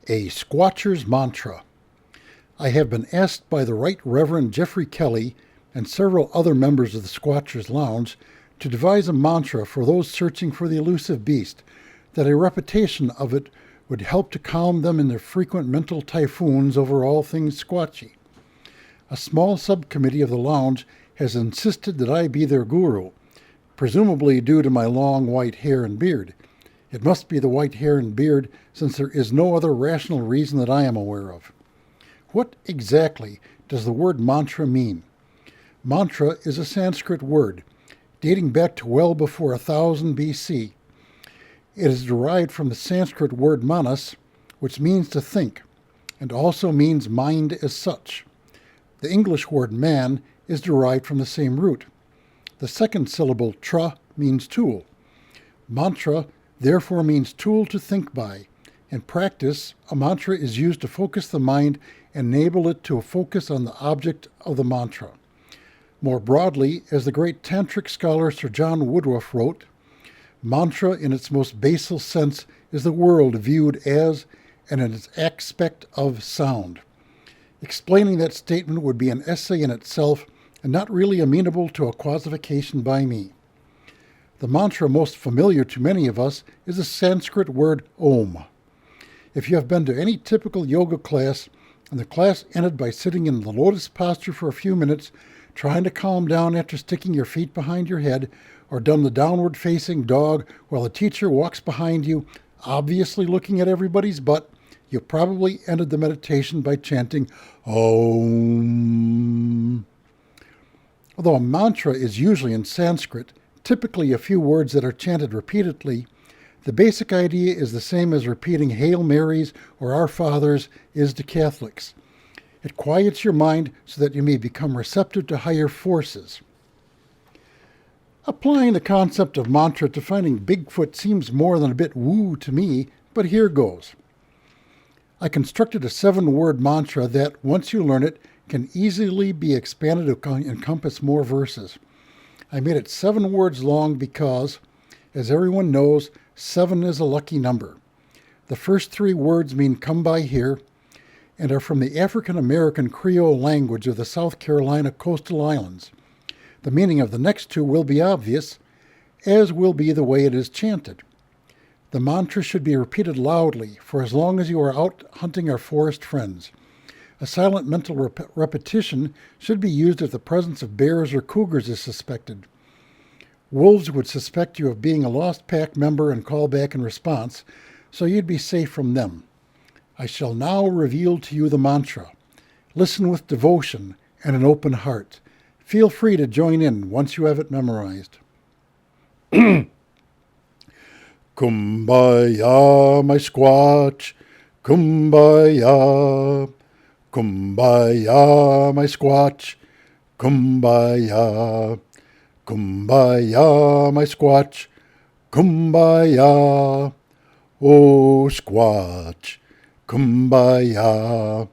A Squatcher's Mantra. I have been asked by the Right Reverend Jeffrey Kelly and several other members of the Squatcher's Lounge to devise a mantra for those searching for the elusive beast, that a repetition of it would help to calm them in their frequent mental typhoons over all things squatchy. A small subcommittee of the lounge has insisted that I be their guru, presumably due to my long white hair and beard. It must be the white hair and beard, since there is no other rational reason that I am aware of. What exactly does the word mantra mean? Mantra is a Sanskrit word, dating back to well before 1000 BC. It is derived from the Sanskrit word manas, which means to think, and also means mind as such. The English word man is derived from the same root. The second syllable tra means tool. Mantra therefore means tool to think by. In practice, a mantra is used to focus the mind and enable it to focus on the object of the mantra. More broadly, as the great tantric scholar Sir John Woodruff wrote, mantra in its most basal sense is the world viewed as and in its aspect of sound. Explaining that statement would be an essay in itself and not really amenable to a quasification by me. The mantra most familiar to many of us is the Sanskrit word Om. If you have been to any typical yoga class, and the class ended by sitting in the lotus posture for a few minutes, trying to calm down after sticking your feet behind your head, or done the downward-facing dog while the teacher walks behind you, obviously looking at everybody's butt, you probably ended the meditation by chanting Om. Although a mantra is usually in Sanskrit, typically a few words that are chanted repeatedly, the basic idea is the same as repeating Hail Marys or Our Fathers is to Catholics. It quiets your mind so that you may become receptive to higher forces. Applying the concept of mantra to finding Bigfoot seems more than a bit woo to me, but here goes. I constructed a 7-word mantra that, once you learn it, can easily be expanded to encompass more verses. I made it 7 words long because, as everyone knows, 7 is a lucky number. The first 3 words mean come by here and are from the African American Creole language of the South Carolina coastal islands. The meaning of the next 2 will be obvious, as will be the way it is chanted. The mantra should be repeated loudly for as long as you are out hunting our forest friends. A silent mental repetition should be used if the presence of bears or cougars is suspected. Wolves would suspect you of being a lost pack member and call back in response, so you'd be safe from them. I shall now reveal to you the mantra. Listen with devotion and an open heart. Feel free to join in once you have it memorized. Kumbaya, my squatch, kumbaya. Kumbaya, my squatch, kumbaya. Kumbaya, my squatch, kumbaya. Oh, squatch, kumbaya.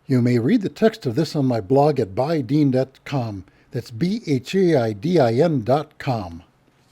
You may read the text of this on my blog at bydean.com. That's BHAIDIN.com.